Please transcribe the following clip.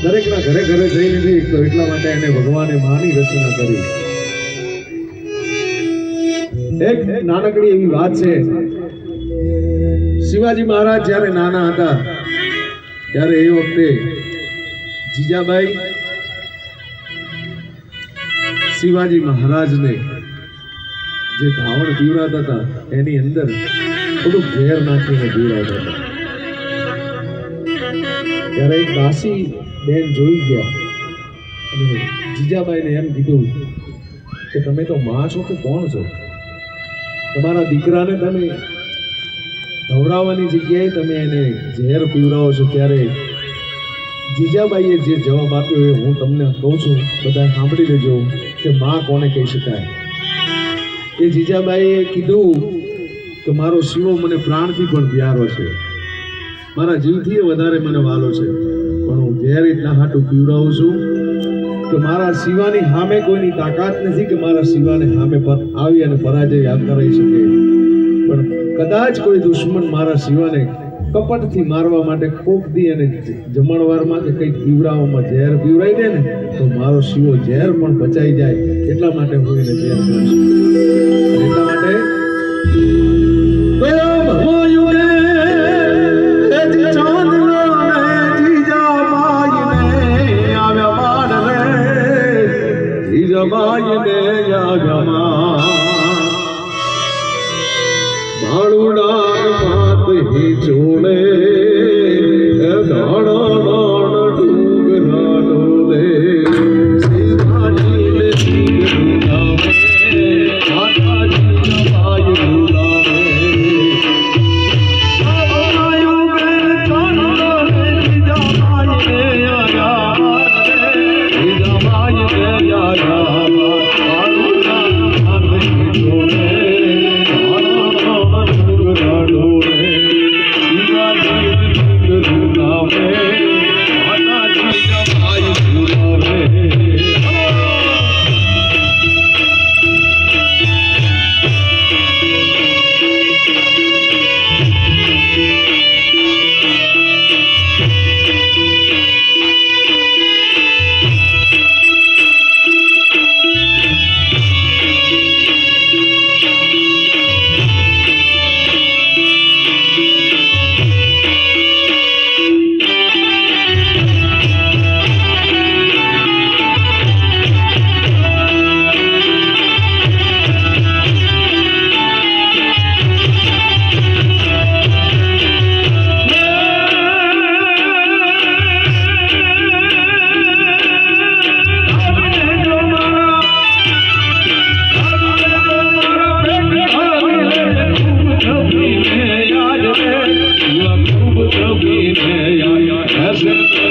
દરેકના ઘરે ઘરે જઈ નથી તો એટલા માટે એને ભગવાને માની રચના કરી. એક નાનકડી એવી વાત છે, શિવાજી મહારાજ જ્યારે નાના હતા ત્યારે એ વખતે જીજાબાઈ શિવાજી મહારાજને જે ધાવણ પીવડાવતા હતા એની અંદર થોડું ઝેર નાખીને પીવડાવતા હતા. ત્યારે એક દાસી બેન જોઈ ગયા અને જીજાબાઈને એમ કીધું કે તમે તો માં છો કે કોણ છો? તમારા દીકરાને તમે ધવરાવવાની જગ્યાએ તમે એને ઝેર પીવડાવો છો. ત્યારે જીજાબાઈએ જે જવાબ આપ્યો એ હું તમને કહું છું, બધા સાંભળી લેજો કે માં કોને કહી શકાય. એ જીજાબાઈએ કીધું કે મારો શિવો મને પ્રાણથી પણ પ્યારો છે, મારા જીવથી વધારે મને વાલો છે, પણ હું ઝેર એટલા હાટું પીવડાવું છું કે મારા શિવાની સામે કોઈની તાકાત નથી કે મારા શિવાને સામે પર આવી અને પરાજય કરી શકે. પણ કદાચ કોઈ દુશ્મન મારા શિવાને કપટથી મારવા માટે કોક દી અને જમણવારમાં કે કંઈક પીવડાવવામાં ઝેર પીવડાવી દે ને તો મારો શિવો ઝેર પણ બચાઈ જાય. એટલા માટે હું એને ઝેર કરું છું. એટલા માટે જોડે Yes,